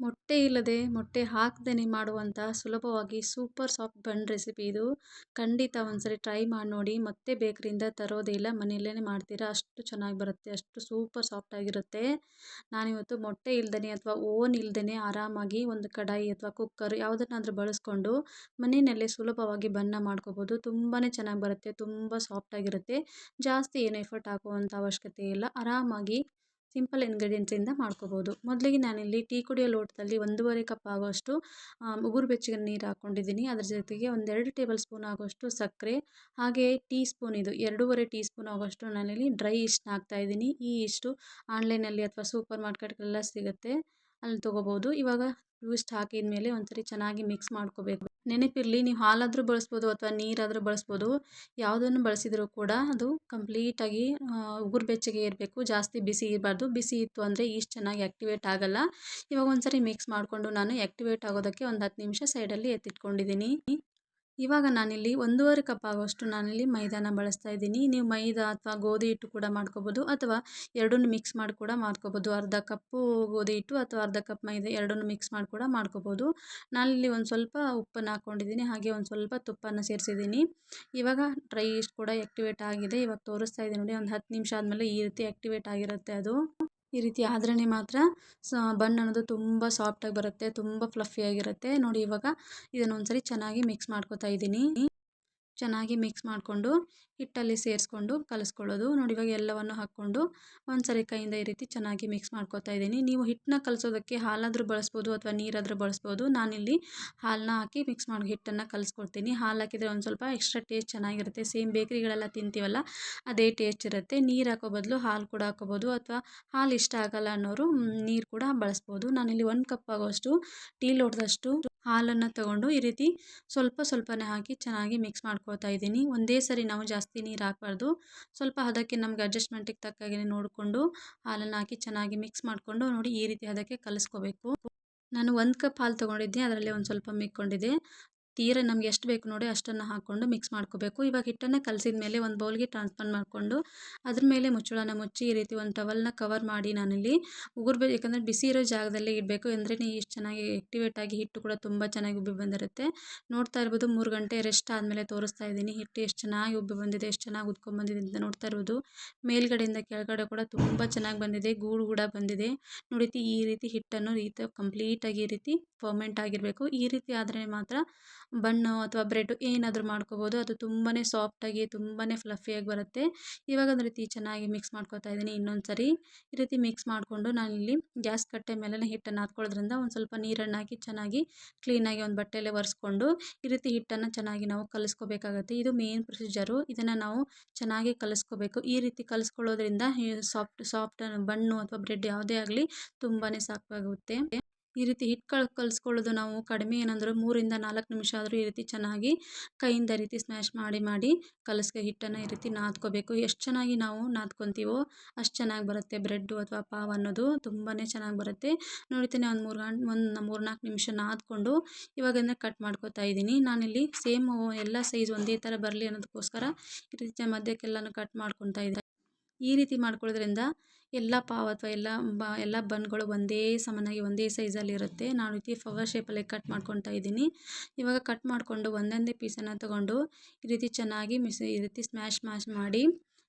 ಮೊಟ್ಟೆ ಇಲ್ಲದೆ ಮೊಟ್ಟೆ ಹಾಕದೇನೆ ಮಾಡುವಂಥ ಸುಲಭವಾಗಿ ಸೂಪರ್ ಸಾಫ್ಟ್ ಬನ್ ರೆಸಿಪಿ ಇದು. ಖಂಡಿತ ಒಂದ್ಸರಿ ಟ್ರೈ ಮಾಡಿ ನೋಡಿ. ಮತ್ತೆ ಬೇಕರಿಯಿಂದ ತರೋದೇ ಇಲ್ಲ, ಮನೆಯಲ್ಲೇ ಮಾಡ್ತೀರಾ. ಅಷ್ಟು ಚೆನ್ನಾಗಿ ಬರುತ್ತೆ, ಅಷ್ಟು ಸೂಪರ್ ಸಾಫ್ಟ್ ಆಗಿರುತ್ತೆ. ನಾನಿವತ್ತು ಮೊಟ್ಟೆ ಇಲ್ದೇ ಅಥವಾ ಓವನ್ ಇಲ್ದೇ ಆರಾಮಾಗಿ ಒಂದು ಕಡಾಯಿ ಅಥವಾ ಕುಕ್ಕರ್ ಯಾವುದನ್ನಾದ್ರೂ ಬಳಸ್ಕೊಂಡು ಮನೆಯಲ್ಲೇ ಸುಲಭವಾಗಿ ಬನ್ನ ಮಾಡ್ಕೋಬೋದು. ತುಂಬಾ ಚೆನ್ನಾಗಿ ಬರುತ್ತೆ, ತುಂಬ ಸಾಫ್ಟ್ ಆಗಿರುತ್ತೆ. ಜಾಸ್ತಿ ಏನು ಎಫರ್ಟ್ ಹಾಕುವಂಥ ಅವಶ್ಯಕತೆ ಇಲ್ಲ. ಆರಾಮಾಗಿ ಸಿಂಪಲ್ ಇಂಗ್ರೀಡಿಯೆಂಟ್ಸಿಂದ ಮಾಡ್ಕೋಬೋದು. ಮೊದಲಿಗೆ ನಾನಿಲ್ಲಿ ಟೀ ಕುಡಿಯೋ ಲೋಟದಲ್ಲಿ 1.5 ಕಪ್ ಆಗುವಷ್ಟು ಉಗುರು ಬೆಚ್ಚಗಿನ ನೀರು ಹಾಕ್ಕೊಂಡಿದ್ದೀನಿ. ಅದ್ರ ಜೊತೆಗೆ 1-2 ಟೇಬಲ್ ಸ್ಪೂನ್ ಆಗುವಷ್ಟು ಸಕ್ಕರೆ, ಹಾಗೆ ಟೀ ಸ್ಪೂನ್ ಇದು 2.5 ಟೀ ಸ್ಪೂನ್ ಆಗುವಷ್ಟು ನಾನಿಲ್ಲಿ ಡ್ರೈ ಈಸ್ಟ್ನ ಹಾಕ್ತಾಯಿದ್ದೀನಿ. ಈ ಈಸ್ಟು ಆನ್ಲೈನಲ್ಲಿ ಅಥವಾ ಸೂಪರ್ ಮಾರ್ಕೆಟ್ಗೆಲ್ಲ ಸಿಗುತ್ತೆ, ಅಲ್ಲಿ ತೊಗೋಬೋದು. ಇವಾಗ ಇವಿಷ್ಟು ಹಾಕಿದ ಮೇಲೆ ಒಂದ್ಸರಿ ಚೆನ್ನಾಗಿ ಮಿಕ್ಸ್ ಮಾಡ್ಕೋಬೇಕು. ನೆನಪಿರಲಿ, ನೀವು ಹಾಲಾದರೂ ಬಳಸ್ಬೋದು ಅಥವಾ ನೀರಾದರೂ ಬಳಸ್ಬೋದು. ಯಾವುದನ್ನು ಬಳಸಿದರೂ ಕೂಡ ಅದು ಕಂಪ್ಲೀಟಾಗಿ ಉಗುರು ಬೆಚ್ಚಗೆ ಇರಬೇಕು, ಜಾಸ್ತಿ ಬಿಸಿ ಇರಬಾರ್ದು. ಬಿಸಿ ಇತ್ತು ಅಂದರೆ ಈಸ್ಟ್ ಚೆನ್ನಾಗಿ ಆ್ಯಕ್ಟಿವೇಟ್ ಆಗಲ್ಲ. ಇವಾಗ ಒಂದ್ಸರಿ ಮಿಕ್ಸ್ ಮಾಡಿಕೊಂಡು ನಾನು ಆ್ಯಕ್ಟಿವೇಟ್ ಆಗೋದಕ್ಕೆ ಒಂದು 10 ನಿಮಿಷ ಸೈಡಲ್ಲಿ ಎತ್ತಿಟ್ಕೊಂಡಿದ್ದೀನಿ. ಇವಾಗ ನಾನಿಲ್ಲಿ 1.5 ಕಪ್ ಆಗುವಷ್ಟು ನಾನಿಲ್ಲಿ ಮೈದಾನ ಬಳಸ್ತಾ ಇದ್ದೀನಿ. ನೀವು ಮೈದಾ ಅಥವಾ ಗೋಧಿ ಹಿಟ್ಟು ಕೂಡ ಮಾಡ್ಕೋಬೋದು, ಅಥವಾ ಎರಡನ್ನೂ ಮಿಕ್ಸ್ ಮಾಡಿ ಕೂಡ ಮಾಡ್ಕೋಬೋದು. ಅರ್ಧ ಕಪ್ಪು ಗೋಧಿ ಹಿಟ್ಟು ಅಥವಾ ಅರ್ಧ ಕಪ್ ಮೈದಾ ಎರಡನ್ನೂ ಮಿಕ್ಸ್ ಮಾಡಿ ಕೂಡ ಮಾಡ್ಕೋಬೋದು. ನಾನಿಲ್ಲಿ ಒಂದು ಸ್ವಲ್ಪ ಉಪ್ಪನ್ನು ಹಾಕ್ಕೊಂಡಿದ್ದೀನಿ, ಹಾಗೆ ಒಂದು ಸ್ವಲ್ಪ ತುಪ್ಪನ ಸೇರಿಸಿದ್ದೀನಿ. ಇವಾಗ ಡ್ರೈ ಈಸ್ಟ್ ಕೂಡ ಆ್ಯಕ್ಟಿವೇಟ್ ಆಗಿದೆ. ಇವಾಗ ತೋರಿಸ್ತಾ ಇದ್ದೀನಿ ನೋಡಿ, ಒಂದು 10 ನಿಮಿಷ ಆದಮೇಲೆ ಈ ರೀತಿ ಆ್ಯಕ್ಟಿವೇಟ್ ಆಗಿರುತ್ತೆ ಅದು. ಈ ರೀತಿ ಆದ್ರೇ ಮಾತ್ರ ಬನ್ ಅನ್ನೋದು ತುಂಬ ಸಾಫ್ಟಾಗಿ ಬರುತ್ತೆ, ತುಂಬ ಫ್ಲಫಿಯಾಗಿರುತ್ತೆ. ನೋಡಿ, ಇವಾಗ ಇದನ್ನು ಒಂದ್ಸರಿ ಚೆನ್ನಾಗಿ ಮಿಕ್ಸ್ ಮಾಡ್ಕೊತಾ ಇದ್ದೀನಿ. ಚೆನ್ನಾಗಿ ಮಿಕ್ಸ್ ಮಾಡಿಕೊಂಡು ಹಿಟ್ಟಲ್ಲಿ ಸೇರಿಸ್ಕೊಂಡು ಕಲಿಸ್ಕೊಳ್ಳೋದು. ನೋಡಿ, ಇವಾಗ ಎಲ್ಲವನ್ನು ಹಾಕ್ಕೊಂಡು ಒಂದ್ಸರಿ ಕೈಯಿಂದ ಈ ರೀತಿ ಚೆನ್ನಾಗಿ ಮಿಕ್ಸ್ ಮಾಡ್ಕೊತಾ ಇದ್ದೀನಿ. ನೀವು ಹಿಟ್ಟನ್ನ ಕಲಿಸೋದಕ್ಕೆ ಹಾಲಾದರೂ ಬಳಸ್ಬೋದು ಅಥವಾ ನೀರಾದರೂ ಬಳಸ್ಬೋದು. ನಾನಿಲ್ಲಿ ಹಾಲನ್ನ ಹಾಕಿ ಮಿಕ್ಸ್ ಮಾಡಿ ಹಿಟ್ಟನ್ನು ಕಲಿಸ್ಕೊಡ್ತೀನಿ. ಹಾಲು ಹಾಕಿದರೆ ಒಂದು ಸ್ವಲ್ಪ ಎಕ್ಸ್ಟ್ರಾ ಟೇಸ್ಟ್ ಚೆನ್ನಾಗಿರುತ್ತೆ. ಸೇಮ್ ಬೇಕ್ರಿಗಳೆಲ್ಲ ತಿಂತೀವಲ್ಲ, ಅದೇ ಟೇಸ್ಟ್ ಇರುತ್ತೆ. ನೀರು ಹಾಕೋ ಬದಲು ಹಾಲು ಕೂಡ ಹಾಕೋಬೋದು, ಅಥವಾ ಹಾಲು ಇಷ್ಟ ಆಗಲ್ಲ ಅನ್ನೋರು ನೀರು ಕೂಡ ಬಳಸ್ಬೋದು. ನಾನಿಲ್ಲಿ 1 ಕಪ್ ಆಗೋಷ್ಟು ಟೀ ಲೋಟದಷ್ಟು ಹಾಲನ್ನು ತಗೊಂಡು ಈ ರೀತಿ ಸ್ವಲ್ಪ ಸ್ವಲ್ಪನೇ ಹಾಕಿ ಚೆನ್ನಾಗಿ ಮಿಕ್ಸ್ ಮಾಡ್ಕೊತಾ ಇದ್ದೀನಿ. ಒಂದೇ ಸರಿ ನಾವು ಜಾಸ್ತಿ ನೀರು ಹಾಕಬಾರ್ದು. ಸ್ವಲ್ಪ ಅದಕ್ಕೆ ನಮಗೆ ಅಡ್ಜಸ್ಟ್ಮೆಂಟಿಗೆ ತಕ್ಕಾಗೆ ನೋಡಿಕೊಂಡು ಹಾಲನ್ನು ಹಾಕಿ ಚೆನ್ನಾಗಿ ಮಿಕ್ಸ್ ಮಾಡಿಕೊಂಡು ನೋಡಿ ಈ ರೀತಿ ಅದಕ್ಕೆ ಕಲಿಸ್ಕೋಬೇಕು. ನಾನು 1 ಕಪ್ ಹಾಲು ತೊಗೊಂಡಿದ್ದೆ, ಅದರಲ್ಲಿ ಒಂದು ಸ್ವಲ್ಪ ಮಿಕ್ಕೊಂಡಿದೆ. ತೀರ ನಮ್ಗೆ ಎಷ್ಟು ಬೇಕು ನೋಡಿ ಅಷ್ಟನ್ನು ಹಾಕ್ಕೊಂಡು ಮಿಕ್ಸ್ ಮಾಡ್ಕೋಬೇಕು. ಇವಾಗ ಹಿಟ್ಟನ್ನು ಕಲಸಿದ ಮೇಲೆ ಒಂದು ಬೌಲ್ಗೆ ಟ್ರಾನ್ಸ್ಫರ್ ಮಾಡಿಕೊಂಡು ಅದ್ರ ಮೇಲೆ ಮುಚ್ಚಳನ ಮುಚ್ಚಿ ಈ ರೀತಿ ಒಂದು ಟವಲ್ನ ಕವರ್ ಮಾಡಿ ನಾನಿಲ್ಲಿ ಯಾಕಂದರೆ ಬಿಸಿ ಇರೋ ಜಾಗದಲ್ಲೇ ಇಡಬೇಕು, ಅಂದ್ರೆ ಎಷ್ಟು ಚೆನ್ನಾಗಿ ಆ್ಯಕ್ಟಿವೇಟ್ ಆಗಿ ಹಿಟ್ಟು ಕೂಡ ತುಂಬ ಚೆನ್ನಾಗಿ ಉಬ್ಬಿ ಬಂದಿರುತ್ತೆ. ನೋಡ್ತಾ ಇರ್ಬೋದು, 3 ಗಂಟೆ ರೆಸ್ಟ್ ಆದಮೇಲೆ ತೋರಿಸ್ತಾ ಇದ್ದೀನಿ ಹಿಟ್ಟು ಎಷ್ಟು ಚೆನ್ನಾಗಿ ಉಬ್ಬಿ ಬಂದಿದೆ, ಎಷ್ಟು ಚೆನ್ನಾಗಿ ಉದ್ಕೊಂಡ್ಬಂದಿದೆ ಅಂತ ನೋಡ್ತಾ ಇರ್ಬೋದು. ಮೇಲ್ಗಡೆಯಿಂದ ಕೆಳಗಡೆ ಕೂಡ ತುಂಬ ಚೆನ್ನಾಗಿ ಬಂದಿದೆ, ಗೂಡು ಕೂಡ ಬಂದಿದೆ. ನೋಡಿ, ಈ ರೀತಿ ಹಿಟ್ಟನ್ನು ಕಂಪ್ಲೀಟಾಗಿ ಈ ರೀತಿ ಫರ್ಮೆಂಟ್ ಆಗಿರಬೇಕು. ಈ ರೀತಿ ಆದರೆ ಮಾತ್ರ ಬನ್ನು ಅಥವಾ ಬ್ರೆಡ್ ಏನಾದರೂ ಮಾಡ್ಕೋಬೋದು. ಅದು ತುಂಬಾ ಸಾಫ್ಟಾಗಿ ತುಂಬಾ ಫ್ಲಫಿಯಾಗಿ ಬರುತ್ತೆ. ಇವಾಗ ಒಂದು ರೀತಿ ಚೆನ್ನಾಗಿ ಮಿಕ್ಸ್ ಮಾಡ್ಕೊತಾ ಇದ್ದೀನಿ. ಇನ್ನೊಂದು ಸರಿ ಈ ರೀತಿ ಮಿಕ್ಸ್ ಮಾಡಿಕೊಂಡು ನಾನಿಲ್ಲಿ ಗ್ಯಾಸ್ ಕಟ್ಟೆ ಮೇಲೆ ಹಿಟ್ಟನ್ನು ಹಾಕ್ಕೊಳ್ಳೋದ್ರಿಂದ ಒಂದು ಸ್ವಲ್ಪ ನೀರನ್ನು ಹಾಕಿ ಚೆನ್ನಾಗಿ ಕ್ಲೀನಾಗಿ ಒಂದು ಬಟ್ಟೆಯಲ್ಲೇ ಒರೆಸ್ಕೊಂಡು ಈ ರೀತಿ ಹಿಟ್ಟನ್ನು ಚೆನ್ನಾಗಿ ನಾವು ಕಲಿಸ್ಕೋಬೇಕಾಗತ್ತೆ. ಇದು ಮೇನ್ ಪ್ರೊಸೀಜರು. ಇದನ್ನು ನಾವು ಚೆನ್ನಾಗಿ ಕಲಿಸ್ಕೋಬೇಕು. ಈ ರೀತಿ ಕಲಿಸ್ಕೊಳ್ಳೋದ್ರಿಂದ ಸಾಫ್ಟ್ ಬನ್ನು ಅಥವಾ ಬ್ರೆಡ್ ಯಾವುದೇ ಆಗಲಿ ತುಂಬಾ ಸಾಕಾಗುತ್ತೆ. ಈ ರೀತಿ ಹಿಟ್ಟು ಕಲಿಸ್ಕೊಳ್ಳೋದು ನಾವು ಕಡಿಮೆ ಏನಂದರೂ 3-4 ನಿಮಿಷ ಆದರೂ ಈ ರೀತಿ ಚೆನ್ನಾಗಿ ಕೈಯಿಂದ ರೀತಿ ಸ್ಮ್ಯಾಶ್ ಮಾಡಿ ಹಿಟ್ಟನ್ನು ಈ ರೀತಿ ನಾದ್ಕೋಬೇಕು. ಎಷ್ಟು ಚೆನ್ನಾಗಿ ನಾವು ನಾದ್ಕೊತೀವೋ ಅಷ್ಟು ಚೆನ್ನಾಗಿ ಬರುತ್ತೆ ಬ್ರೆಡ್ಡು ಅಥವಾ ಪಾವ್ ಅನ್ನೋದು, ತುಂಬಾ ಚೆನ್ನಾಗಿ ಬರುತ್ತೆ. ನೋಡ್ತೀನಿ ಒಂದು 3-4 ನಿಮಿಷ ನಾದ್ಕೊಂಡು ಇವಾಗ ಕಟ್ ಮಾಡ್ಕೊತಾ ಇದ್ದೀನಿ. ನಾನಿಲ್ಲಿ ಸೇಮ್ ಎಲ್ಲ ಸೈಜ್ ಒಂದೇ ಥರ ಬರಲಿ ಅನ್ನೋದಕ್ಕೋಸ್ಕರ ಈ ರೀತಿ ಮಧ್ಯಕ್ಕೆಲ್ಲನೂ ಕಟ್ ಮಾಡ್ಕೊತಾ ಇದ್ದೀನಿ. ಈ ರೀತಿ ಮಾಡ್ಕೊಳ್ಳೋದ್ರಿಂದ ಎಲ್ಲ ಪಾವ್ ಅಥವಾ ಎಲ್ಲ ಬನ್ಗಳು ಒಂದೇ ಸಮನಾಗಿ ಒಂದೇ ಸೈಜಲ್ಲಿ ಇರುತ್ತೆ. ನಾನು ರೀತಿ ಫ್ಲವರ್ ಶೇಪಲ್ಲಿ ಕಟ್ ಮಾಡ್ಕೊತಾ ಇದ್ದೀನಿ. ಇವಾಗ ಕಟ್ ಮಾಡಿಕೊಂಡು ಒಂದೊಂದೇ ಪೀಸನ್ನು ತೊಗೊಂಡು ಈ ರೀತಿ ಚೆನ್ನಾಗಿ ಈ ರೀತಿ ಸ್ಮ್ಯಾಶ್ ಮಾಡಿ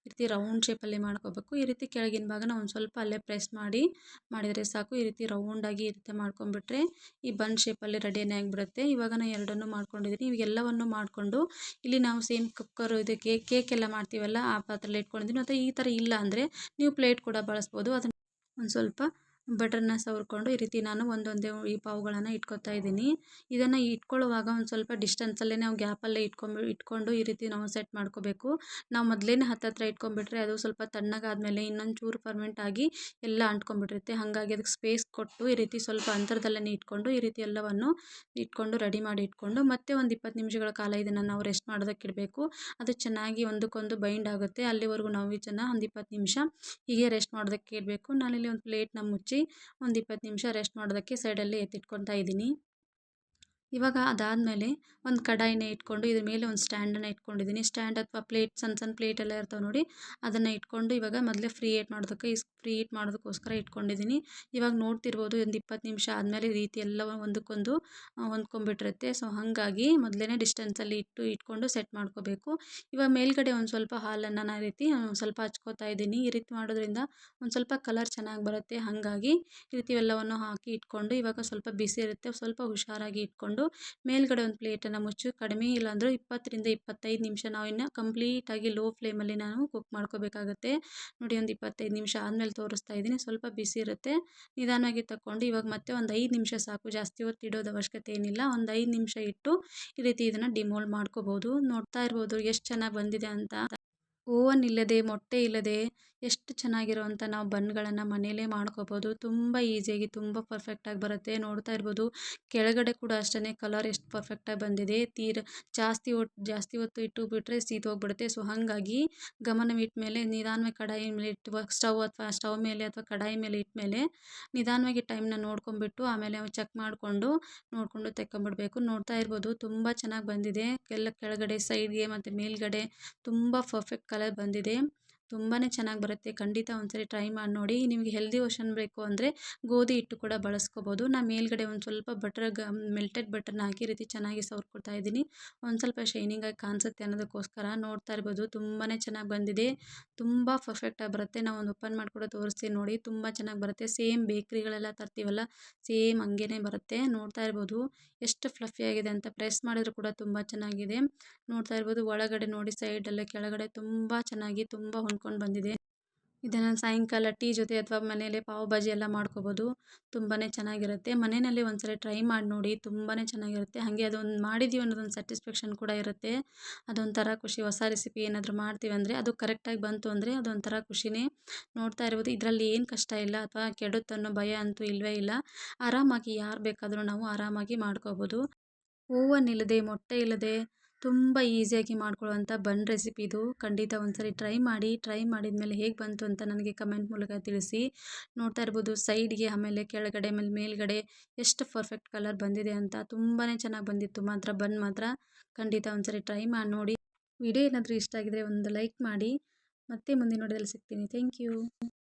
ಈ ರೀತಿ ರೌಂಡ್ ಶೇಪಲ್ಲಿ ಮಾಡ್ಕೋಬೇಕು. ಈ ರೀತಿ ಕೆಳಗಿನ ಭಾಗನ ಒಂದು ಸ್ವಲ್ಪ ಅಲ್ಲೇ ಪ್ರೆಸ್ ಮಾಡಿದರೆ ಸಾಕು. ಈ ರೀತಿ ರೌಂಡಾಗಿ ಈ ರೀತಿ ಮಾಡ್ಕೊಂಡ್ಬಿಟ್ರೆ ಈ ಬನ್ ಶೇಪಲ್ಲಿ ರೆಡಿನೇ ಆಗಿಬಿಡುತ್ತೆ. ಇವಾಗ ನಾನು ಎರಡನ್ನೂ ಮಾಡ್ಕೊಂಡಿದ್ದೀನಿ. ಇವೆಲ್ಲವನ್ನು ಮಾಡಿಕೊಂಡು ಇಲ್ಲಿ ನಾವು ಸೇಮ್ ಕುಕ್ಕರು ಇದಕ್ಕೆ ಕೇಕ್ ಎಲ್ಲ ಮಾಡ್ತೀವಲ್ಲ ಆ ಪಾತ್ರೆಯಲ್ಲಿ ಇಟ್ಕೊಂಡಿದ್ದೀನಿ. ಮತ್ತು ಈ ಥರ ಇಲ್ಲ ಅಂದರೆ ನೀವು ಪ್ಲೇಟ್ ಕೂಡ ಬಳಸ್ಬೋದು. ಅದನ್ನು ಒಂದು ಸ್ವಲ್ಪ ಬಟರ್ನ ಸವರ್ಕೊಂಡು ಈ ರೀತಿ ನಾನು ಒಂದೊಂದೇ ಈ ಪಾವುಗಳನ್ನು ಇಟ್ಕೊತಾ ಇದ್ದೀನಿ. ಇದನ್ನು ಇಟ್ಕೊಳ್ಳುವಾಗ ಒಂದು ಸ್ವಲ್ಪ ಡಿಸ್ಟೆನ್ಸಲ್ಲೇ ನಾವು ಗ್ಯಾಪಲ್ಲೇ ಇಟ್ಕೊಂಡು ಈ ರೀತಿ ನಾವು ಸೆಟ್ ಮಾಡ್ಕೋಬೇಕು. ನಾವು ಮೊದಲೇ ಹತ್ತತ್ರ ಇಟ್ಕೊಂಡ್ಬಿಟ್ರೆ ಅದು ಸ್ವಲ್ಪ ತಣ್ಣಗಾದ್ಮೇಲೆ ಇನ್ನೊಂದು ಚೂರು ಫರ್ಮೆಂಟ್ ಆಗಿ ಎಲ್ಲ ಅಂಟ್ಕೊಂಡ್ಬಿಟ್ಟಿರುತ್ತೆ. ಹಾಗಾಗಿ ಅದಕ್ಕೆ ಸ್ಪೇಸ್ ಕೊಟ್ಟು ಈ ರೀತಿ ಸ್ವಲ್ಪ ಅಂತರದಲ್ಲೇ ಇಟ್ಕೊಂಡು ಈ ರೀತಿ ಎಲ್ಲವನ್ನು ಇಟ್ಕೊಂಡು ರೆಡಿ ಮಾಡಿ ಇಟ್ಕೊಂಡು ಮತ್ತೆ ಒಂದು 20 ನಿಮಿಷಗಳ ಕಾಲ ಇದನ್ನು ನಾವು ರೆಸ್ಟ್ ಮಾಡೋದಕ್ಕೆ ಇಡಬೇಕು. ಅದು ಚೆನ್ನಾಗಿ ಒಂದಕ್ಕೊಂದು ಬೈಂಡ್ ಆಗುತ್ತೆ. ಅಲ್ಲಿವರೆಗೂ ನಾವು ಇದನ್ನು ಒಂದು 20 ನಿಮಿಷ ಹೀಗೆ ರೆಸ್ಟ್ ಮಾಡೋದಕ್ಕೆ ಇಡಬೇಕು. ನಾನಿಲ್ಲಿ ಒಂದು ಪ್ಲೇಟ್ನ ಮುಚ್ಚಿ ಒಂದು 20 ನಿಮಿಷ ರೆಸ್ಟ್ ಮಾಡೋದಕ್ಕೆ ಸೈಡಲ್ಲಿ ಎತ್ತಿಟ್ಕೊತಾ ಇದ್ದೀನಿ. ಇವಾಗ ಅದಾದಮೇಲೆ ಒಂದು ಕಡಾಯಿನ ಇಟ್ಕೊಂಡು ಇದ್ರ ಮೇಲೆ ಒಂದು ಸ್ಟ್ಯಾಂಡನ್ನು ಇಟ್ಕೊಂಡಿದ್ದೀನಿ. ಸ್ಟ್ಯಾಂಡ್ ಅಥವಾ ಪ್ಲೇಟ್ ಸಣ್ಣ ಸಣ್ಣ ಪ್ಲೇಟ್ ಎಲ್ಲ ಇರ್ತಾವೆ ನೋಡಿ, ಅದನ್ನು ಇಟ್ಕೊಂಡು ಇವಾಗ ಮೊದಲೇ ಫ್ರೀ ಹೀಟ್ ಮಾಡೋದಕ್ಕೋಸ್ಕರ ಇಟ್ಕೊಂಡಿದ್ದೀನಿ. ಇವಾಗ ನೋಡ್ತಿರ್ಬೋದು ಒಂದು 20 ನಿಮಿಷ ಆದಮೇಲೆ ಈ ರೀತಿ ಎಲ್ಲ ಒಂದಕ್ಕೊಂದು ಹೊಂದ್ಕೊಂಡ್ಬಿಟ್ಟಿರುತ್ತೆ. ಸೊ ಹಾಗಾಗಿ ಮೊದಲೇ ಡಿಸ್ಟೆನ್ಸಲ್ಲಿ ಇಟ್ಕೊಂಡು ಸೆಟ್ ಮಾಡ್ಕೋಬೇಕು. ಇವಾಗ ಮೇಲ್ಗಡೆ ಒಂದು ಸ್ವಲ್ಪ ಹಾಲನ್ನು ನಾನು ಈ ರೀತಿ ಸ್ವಲ್ಪ ಹಚ್ಕೋತಾ ಇದ್ದೀನಿ. ಈ ರೀತಿ ಮಾಡೋದ್ರಿಂದ ಒಂದು ಸ್ವಲ್ಪ ಕಲರ್ ಚೆನ್ನಾಗಿ ಬರುತ್ತೆ. ಹಾಗಾಗಿ ಈ ರೀತಿ ಎಲ್ಲವನ್ನು ಹಾಕಿ ಇಟ್ಕೊಂಡು ಇವಾಗ ಸ್ವಲ್ಪ ಬಿಸಿ ಇರುತ್ತೆ, ಸ್ವಲ್ಪ ಹುಷಾರಾಗಿ ಇಟ್ಕೊಂಡು ಮೇಲ್ಗಡೆ ಒಂದು ಪ್ಲೇಟನ್ನು ಮುಚ್ಚಿ ಕಡಿಮೆ ಇಲ್ಲ ಅಂದರೆ 20ರಿಂದ 25 ನಿಮಿಷ ನಾವು ಇನ್ನು ಕಂಪ್ಲೀಟಾಗಿ ಲೋ ಫ್ಲೇಮಲ್ಲಿ ನಾನು ಕುಕ್ ಮಾಡ್ಕೋಬೇಕಾಗತ್ತೆ. ನೋಡಿ ಒಂದು 25 ನಿಮಿಷ ಆದಮೇಲೆ ತೋರಿಸ್ತಾ ಇದ್ದೀನಿ. ಸ್ವಲ್ಪ ಬಿಸಿ ಇರುತ್ತೆ, ನಿಧಾನವಾಗಿ ತಗೊಂಡು ಇವಾಗ ಮತ್ತೆ ಒಂದು 5 ನಿಮಿಷ ಸಾಕು, ಜಾಸ್ತಿ ಹೊತ್ತು ಇಡೋದು ಅವಶ್ಯಕತೆ ಏನಿಲ್ಲ. ಒಂದು 5 ನಿಮಿಷ ಇಟ್ಟು ಈ ರೀತಿ ಇದನ್ನು ಡಿಮೋಲ್ಡ್ ಮಾಡ್ಕೋಬೋದು. ನೋಡ್ತಾ ಇರ್ಬೋದು ಎಷ್ಟು ಚೆನ್ನಾಗಿ ಬಂದಿದೆ ಅಂತ. ಓವನ್ ಇಲ್ಲದೆ, ಮೊಟ್ಟೆ ಇಲ್ಲದೆ ಎಷ್ಟು ಚೆನ್ನಾಗಿರುವಂಥ ನಾವು ಬನ್ಗಳನ್ನು ಮನೆಯಲ್ಲೇ ಮಾಡ್ಕೋಬೋದು. ತುಂಬ ಈಸಿಯಾಗಿ ತುಂಬ ಪರ್ಫೆಕ್ಟಾಗಿ ಬರುತ್ತೆ. ನೋಡ್ತಾ ಇರ್ಬೋದು ಕೆಳಗಡೆ ಕೂಡ ಅಷ್ಟೇ ಕಲರ್ ಎಷ್ಟು ಪರ್ಫೆಕ್ಟಾಗಿ ಬಂದಿದೆ. ಜಾಸ್ತಿ ಹೊತ್ತು ಇಟ್ಟು ಬಿಟ್ಟರೆ ಸೀದೋಗ್ಬಿಡುತ್ತೆ. ಸೊ ಹಾಗಾಗಿ ಗಮನವಿಟ್ಟ ಮೇಲೆ ನಿಧಾನವಾಗಿ ಕಡಾಯಿ ಮೇಲೆ ಇಟ್ಟು ಸ್ಟವ್ ಮೇಲೆ ಅಥವಾ ಕಡಾಯಿ ಮೇಲೆ ಇಟ್ಮೇಲೆ ನಿಧಾನವಾಗಿ ಟೈಮ್ನ ನೋಡ್ಕೊಂಬಿಟ್ಟು ಆಮೇಲೆ ಚೆಕ್ ನೋಡಿಕೊಂಡು ತೆಕ್ಕೊಂಬಿಡ್ಬೇಕು. ನೋಡ್ತಾ ಇರ್ಬೋದು ತುಂಬ ಚೆನ್ನಾಗಿ ಬಂದಿದೆ. ಕೆಳಗಡೆ ಸೈಡ್ಗೆ ಮತ್ತು ಮೇಲ್ಗಡೆ ತುಂಬ ಪರ್ಫೆಕ್ಟ್ ಕಲರ್ ಬಂದಿದೆ. ತುಂಬಾ ಚೆನ್ನಾಗಿ ಬರುತ್ತೆ. ಖಂಡಿತ ಒಂದ್ಸರಿ ಟ್ರೈ ಮಾಡಿ ನೋಡಿ. ನಿಮಗೆ ಹೆಲ್ದಿ ವರ್ಷನ್ ಬೇಕು ಅಂದರೆ ಗೋಧಿ ಹಿಟ್ಟು ಕೂಡ ಬಳಸ್ಕೋಬೋದು. ನಾನು ಮೇಲ್ಗಡೆ ಒಂದು ಸ್ವಲ್ಪ ಮೆಲ್ಟೆಡ್ ಬಟರ್ನ ಹಾಕಿ ಈ ರೀತಿ ಚೆನ್ನಾಗಿ ಸವರ್ಕೊಳ್ತಾ ಇದ್ದೀನಿ. ಒಂದು ಸ್ವಲ್ಪ ಶೈನಿಂಗಾಗಿ ಕಾಣಿಸುತ್ತೆ ಅನ್ನೋದಕ್ಕೋಸ್ಕರ. ನೋಡ್ತಾ ಇರ್ಬೋದು ತುಂಬಾ ಚೆನ್ನಾಗಿ ಬಂದಿದೆ. ತುಂಬ ಪರ್ಫೆಕ್ಟಾಗಿ ಬರುತ್ತೆ. ನಾವು ಒಂದು ಓಪನ್ ಮಾಡಿ ಕೂಡ ತೋರಿಸ್ತೀನಿ ನೋಡಿ, ತುಂಬ ಚೆನ್ನಾಗಿ ಬರುತ್ತೆ. ಸೇಮ್ ಬೇಕ್ರಿಗಳೆಲ್ಲ ತರ್ತೀವಲ್ಲ, ಸೇಮ್ ಹಂಗೇ ಬರುತ್ತೆ. ನೋಡ್ತಾ ಇರ್ಬೋದು ಎಷ್ಟು ಫ್ಲಫಿ ಆಗಿದೆ ಅಂತ. ಪ್ರೆಸ್ ಮಾಡಿದ್ರು ಕೂಡ ತುಂಬ ಚೆನ್ನಾಗಿದೆ. ನೋಡ್ತಾ ಇರ್ಬೋದು ಒಳಗಡೆ ನೋಡಿ, ಸೈಡಲ್ಲೇ ಕೆಳಗಡೆ ತುಂಬ ಚೆನ್ನಾಗಿ ತುಂಬ ಹೊಂದ್ಕೊಂಡು ಬಂದಿದೆ. ಇದನ್ನು ಸಾಯಂಕಾಲ ಟೀ ಜೊತೆ ಅಥವಾ ಮನೆಯಲ್ಲೇ ಪಾವ್ ಭಾಜಿ ಎಲ್ಲ ಮಾಡ್ಕೋಬೋದು. ತುಂಬಾ ಚೆನ್ನಾಗಿರುತ್ತೆ. ಮನೆಯಲ್ಲಿ ಒಂದ್ಸಲ ಟ್ರೈ ಮಾಡಿ ನೋಡಿ, ತುಂಬಾ ಚೆನ್ನಾಗಿರುತ್ತೆ. ಹಾಗೆ ಅದೊಂದು ಮಾಡಿದ್ದೀವಿ ಅನ್ನೋದೊಂದು ಸ್ಯಾಟಿಸ್ಫ್ಯಾಕ್ಷನ್ ಕೂಡ ಇರುತ್ತೆ. ಅದೊಂಥರ ಖುಷಿ. ಹೊಸ ರೆಸಿಪಿ ಏನಾದರೂ ಮಾಡ್ತೀವಿ ಅಂದರೆ ಅದು ಕರೆಕ್ಟಾಗಿ ಬಂತು ಅಂದರೆ ಅದೊಂಥರ ಖುಷಿನೇ. ನೋಡ್ತಾ ಇರ್ಬೋದು ಇದರಲ್ಲಿ ಏನು ಕಷ್ಟ ಇಲ್ಲ ಅಥವಾ ಕೆಡುತ್ತನ್ನೋ ಭಯ ಅಂತೂ ಇಲ್ಲವೇ ಇಲ್ಲ. ಆರಾಮಾಗಿ ಯಾರು ಬೇಕಾದರೂ ನಾವು ಆರಾಮಾಗಿ ಮಾಡ್ಕೋಬೋದು. ಓವನ್ ಇಲ್ಲದೆ, ಮೊಟ್ಟೆ ಇಲ್ಲದೆ ತುಂಬ ಈಸಿಯಾಗಿ ಮಾಡ್ಕೊಳ್ಳುವಂಥ ಬನ್ ರೆಸಿಪಿ ಇದು. ಖಂಡಿತ ಒಂದ್ಸರಿ ಟ್ರೈ ಮಾಡಿ. ಟ್ರೈ ಮಾಡಿದ್ಮೇಲೆ ಹೇಗೆ ಬಂತು ಅಂತ ನನಗೆ ಕಮೆಂಟ್ ಮೂಲಕ ತಿಳಿಸಿ. ನೋಡ್ತಾ ಇರ್ಬೋದು ಸೈಡ್ಗೆ ಆಮೇಲೆ ಕೆಳಗಡೆ ಮೇಲ್ಗಡೆ ಎಷ್ಟು ಪರ್ಫೆಕ್ಟ್ ಕಲರ್ ಬಂದಿದೆ ಅಂತ. ತುಂಬಾ ಚೆನ್ನಾಗಿ ಬಂದಿತ್ತು ಮಾತ್ರ ಬನ್ ಮಾತ್ರ. ಖಂಡಿತ ಒಂದ್ಸರಿ ಟ್ರೈ ಮಾಡಿ ನೋಡಿ. ವಿಡಿಯೋ ಏನಾದರೂ ಇಷ್ಟ ಆಗಿದರೆ ಒಂದು ಲೈಕ್ ಮಾಡಿ. ಮತ್ತೆ ಮುಂದಿನ ವಿಡಿಯೋದಲ್ಲಿ ಸಿಗ್ತೀನಿ. Thank you.